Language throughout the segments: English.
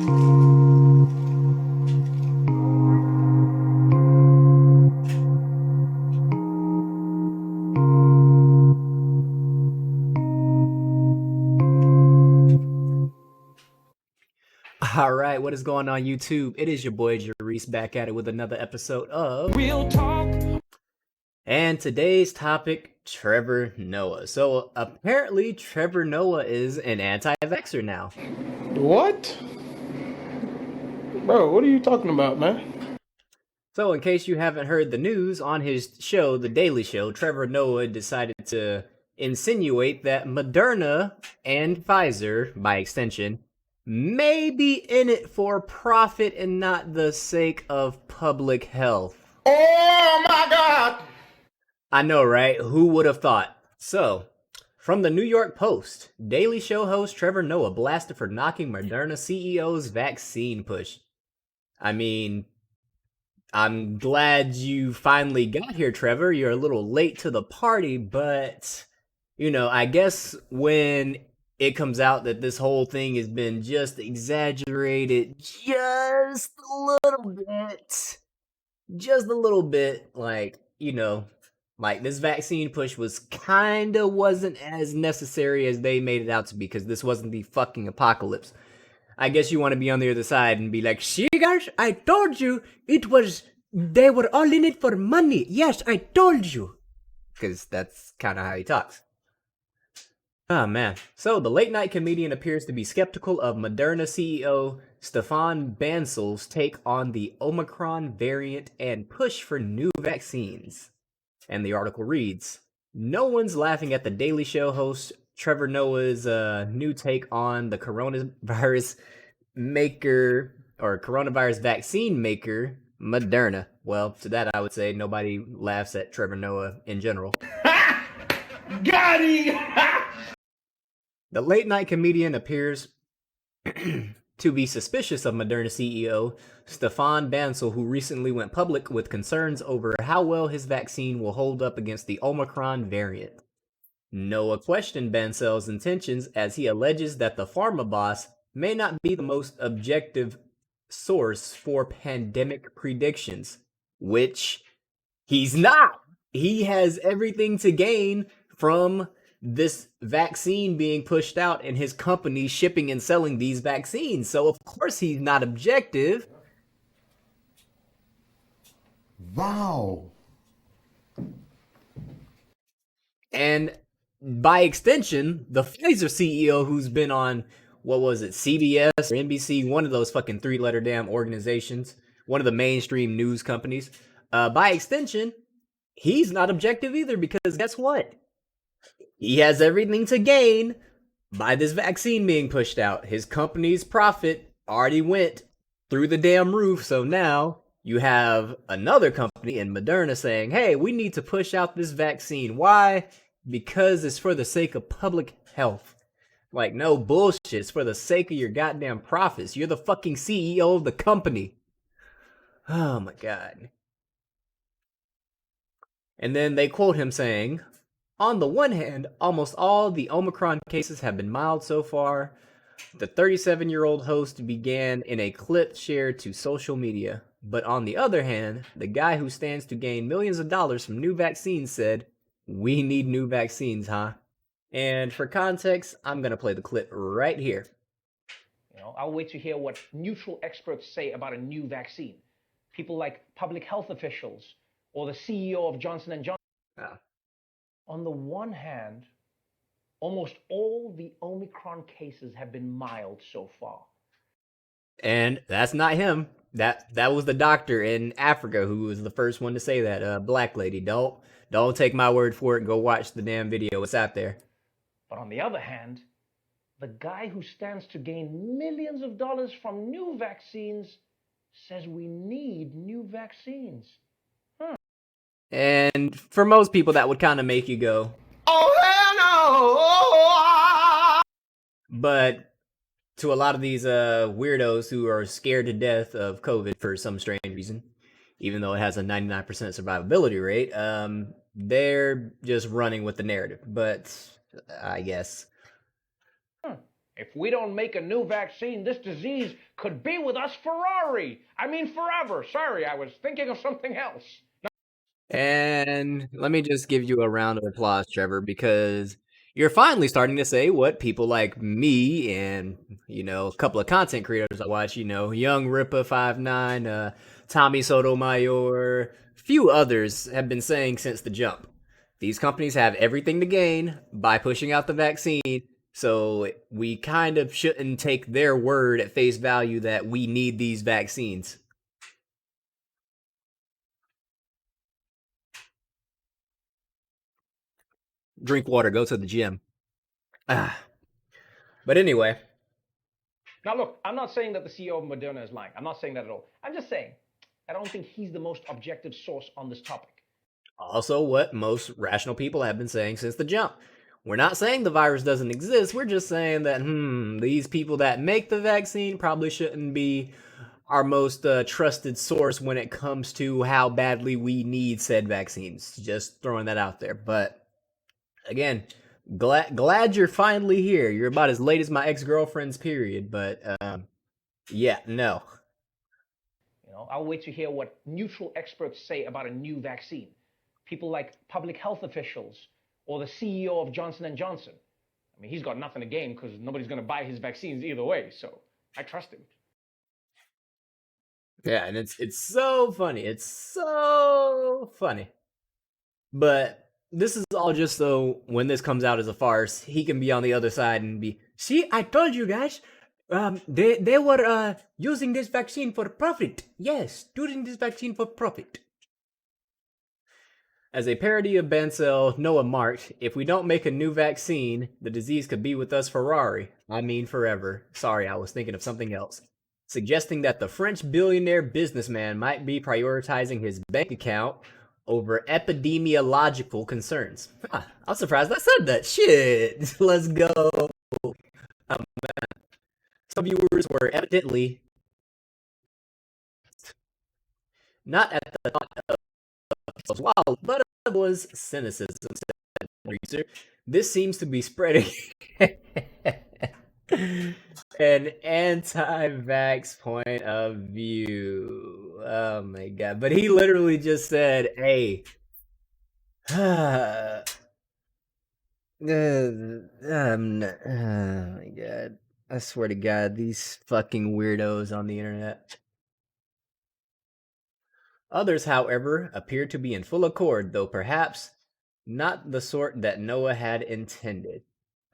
All right, what is going on YouTube? It is your boy Jarice back at it with another episode of Real Talk. And today's topic, Trevor Noah. So apparently Trevor Noah is an anti-vaxxer now. What? Bro, what are you talking about, man? So in case you haven't heard the news, on his show, The Daily Show, Trevor Noah decided to insinuate that Moderna and Pfizer, by extension, may be in it for profit and not the sake of public health. Oh my God! I know, right? Who would have thought? So, from the New York Post, Daily Show host Trevor Noah blasted for knocking Moderna CEO's vaccine push. I mean, I'm glad you finally got here, Trevor. You're a little late to the party, but, I guess when it comes out that this whole thing has been just exaggerated just a little bit, like this vaccine push wasn't as necessary as they made it out to be, because this wasn't the fucking apocalypse. I guess you want to be on the other side and be like, "See, guys, I told you they were all in it for money. Yes, I told you." Because that's kind of how he talks. Oh, man. So, the late-night comedian appears to be skeptical of Moderna CEO Stefan Bansel's take on the Omicron variant and push for new vaccines. And the article reads, "No one's laughing at the Daily Show host Trevor Noah's new take on the coronavirus vaccine maker, Moderna." Well, to that I would say nobody laughs at Trevor Noah in general. Got him! The late-night comedian appears to be suspicious of Moderna CEO Stefan Bancel, who recently went public with concerns over how well his vaccine will hold up against the Omicron variant. Noah questioned Bancel's intentions as he alleges that the pharma boss may not be the most objective source for pandemic predictions, which he's not. He has everything to gain from this vaccine being pushed out and his company shipping and selling these vaccines. So of course he's not objective. Wow. And by extension, the Pfizer CEO, who's been on, CBS or NBC, one of those fucking three-letter damn organizations, one of the mainstream news companies, by extension, he's not objective either, because guess what? He has everything to gain by this vaccine being pushed out. His company's profit already went through the damn roof, so now you have another company in Moderna saying, "Hey, we need to push out this vaccine." Why? Because it's for the sake of public health. Like, no bullshit. It's for the sake of your goddamn profits. You're the fucking CEO of the company. Oh my God. And then they quote him saying, "On the one hand, almost all the Omicron cases have been mild so far." The 37-year-old host began in a clip shared to social media. But on the other hand, the guy who stands to gain millions of dollars from new vaccines said, "We need new vaccines, huh?" And for context, I'm going to play the clip right here. I'll wait to hear what neutral experts say about a new vaccine. People like public health officials or the CEO of Johnson & Johnson. On the one hand, almost all the Omicron cases have been mild so far. And that's not him. That was the doctor in Africa who was the first one to say that. Black lady. Don't take my word for it. Go watch the damn video. It's out there. But on the other hand, the guy who stands to gain millions of dollars from new vaccines says we need new vaccines. And for most people, that would kind of make you go, "Oh, hell no!" But to a lot of these weirdos who are scared to death of COVID for some strange reason, even though it has a 99% survivability rate, they're just running with the narrative. But I guess. If we don't make a new vaccine, this disease could be with us Ferrari. I mean, forever. Sorry, I was thinking of something else. And let me just give you a round of applause, Trevor, because you're finally starting to say what people like me and, a couple of content creators I watch, Young Ripa 59, Tommy Sotomayor, few others have been saying since the jump. These companies have everything to gain by pushing out the vaccine, so we kind of shouldn't take their word at face value that we need these vaccines. Drink water, go to the gym. But anyway. Now, look, I'm not saying that the CEO of Moderna is lying. I'm not saying that at all. I'm just saying I don't think he's the most objective source on this topic. Also, what most rational people have been saying since the jump. We're not saying the virus doesn't exist. We're just saying that, these people that make the vaccine probably shouldn't be our most trusted source when it comes to how badly we need said vaccines. Just throwing that out there. But again, glad you're finally here. You're about as late as my ex-girlfriend's period, but yeah, no. I'll wait to hear what neutral experts say about a new vaccine. People like public health officials or the CEO of Johnson & Johnson. I mean, he's got nothing to gain because nobody's going to buy his vaccines either way, so I trust him. Yeah, and it's so funny. It's so funny. But this is all just so when this comes out as a farce, he can be on the other side and be, see, I told you guys, they were using this vaccine for profit. Yes, using this vaccine for profit. As a parody of Bancel, Noah marked, if we don't make a new vaccine, the disease could be with us Ferrari. I mean forever. Sorry, I was thinking of something else. Suggesting that the French billionaire businessman might be prioritizing his bank account over epidemiological concerns. I'm surprised I said that. Shit. Let's go. Some viewers were evidently not at the thought of wild, but it was cynicism, said the producer. This seems to be spreading an anti-vax point of view. Oh my god. But he literally just said, hey, oh my god. I swear to god, these fucking weirdos on the internet. Others, however, appear to be in full accord, though perhaps not the sort that Noah had intended.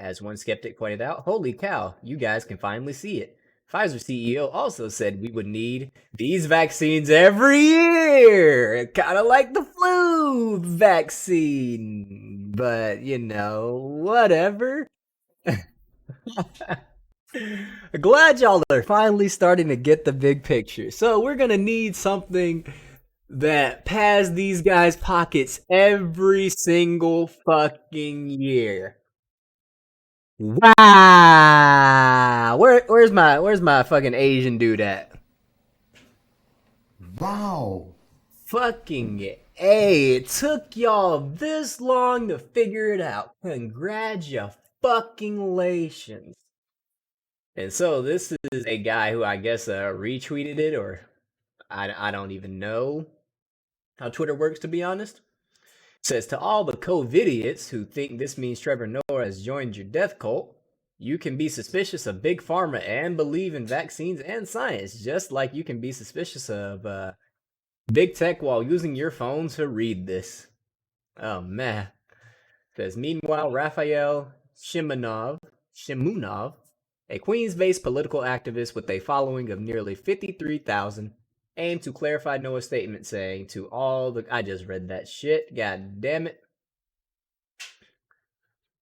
As one skeptic pointed out, holy cow, you guys can finally see it. Pfizer CEO also said we would need these vaccines every year, kind of like the flu vaccine. But, whatever. Glad y'all are finally starting to get the big picture. So we're going to need something that pads these guys' pockets every single fucking year. Wow. Where's my fucking Asian dude at? Wow. Fucking A. It took y'all this long to figure it out. Congratulations. And so this is a guy who I guess retweeted it, or I don't even know how Twitter works, to be honest. It says, to all the COVIDiots who think this means Trevor Noah has joined your death cult, you can be suspicious of big pharma and believe in vaccines and science, just like you can be suspicious of big tech while using your phone to read this. Oh man. It says, meanwhile, Raphael Shimunov, a Queens-based political activist with a following of nearly 53,000, aimed to clarify Noah's statement, saying to all the... I just read that shit. God damn it.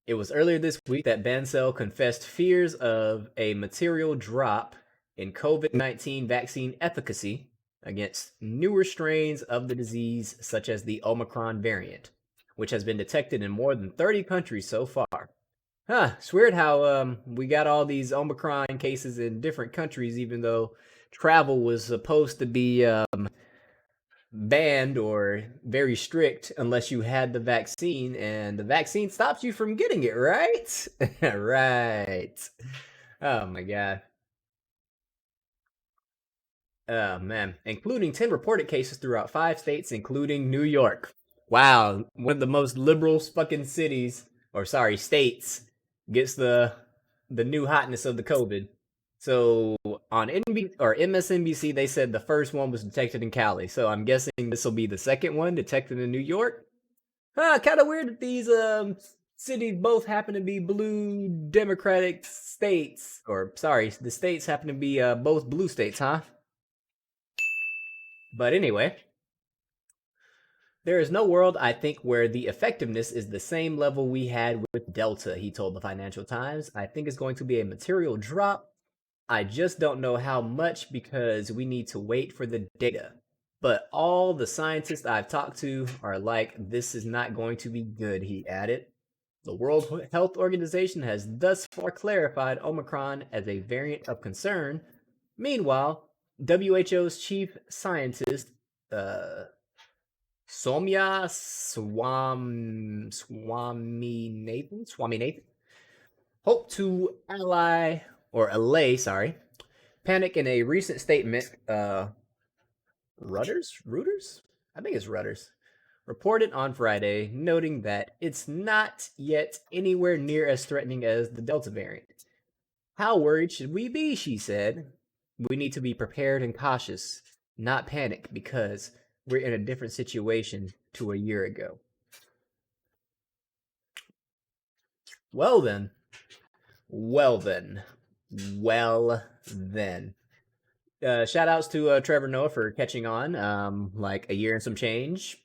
It was earlier this week that Bancel confessed fears of a material drop in COVID-19 vaccine efficacy against newer strains of the disease, such as the Omicron variant, which has been detected in more than 30 countries so far. It's weird how we got all these Omicron cases in different countries, even though travel was supposed to be banned or very strict unless you had the vaccine, and the vaccine stops you from getting it, right? Right. Oh my god. Oh man. Including 10 reported cases throughout 5 states, including New York. Wow. One of the most liberal fucking cities, or sorry, states, gets the new hotness of the COVID. So on NBC or MSNBC, they said the first one was detected in Cali. So I'm guessing this will be the second one detected in New York. Kind of weird that these cities both happen to be blue Democratic states, or sorry, the states happen to be both blue states, huh? But anyway, there is no world, I think, where the effectiveness is the same level we had with Delta, he told the Financial Times. I think it's going to be a material drop. I just don't know how much because we need to wait for the data. But all the scientists I've talked to are like, this is not going to be good, he added. The World Health Organization has thus far clarified Omicron as a variant of concern. Meanwhile, WHO's chief scientist, Soumya Swaminathan, hope to allay, panic in a recent statement. Reuters? I think it's Reuters. Reported on Friday, noting that it's not yet anywhere near as threatening as the Delta variant. How worried should we be, she said. We need to be prepared and cautious, not panic, because we're in a different situation to a year ago. Well then. Shout outs to Trevor Noah for catching on like a year and some change.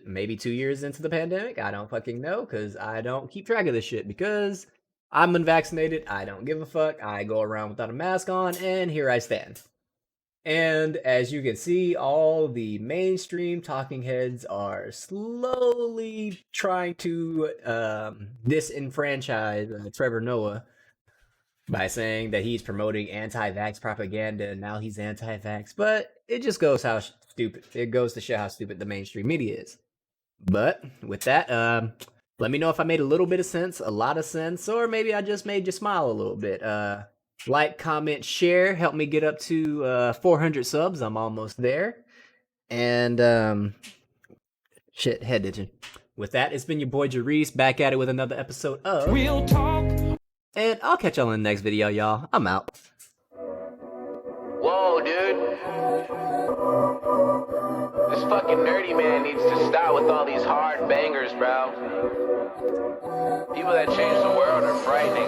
Maybe 2 years into the pandemic? I don't fucking know because I don't keep track of this shit because I'm unvaccinated. I don't give a fuck. I go around without a mask on, and here I stand. And as you can see, all the mainstream talking heads are slowly trying to disenfranchise Trevor Noah by saying that he's promoting anti-vax propaganda and now he's anti-vax. But it just goes to show how stupid the mainstream media is. But with that, let me know if I made a little bit of sense, a lot of sense, or maybe I just made you smile a little bit. Like, comment, share, help me get up to 400 subs. I'm almost there. And head itching. With that, it's been your boy Jarice back at it with another episode of Real Talk. And I'll catch y'all in the next video, y'all. I'm out. Whoa, dude. This fucking nerdy man needs to stop with all these hard bangers, bro. People that change the world are frightening.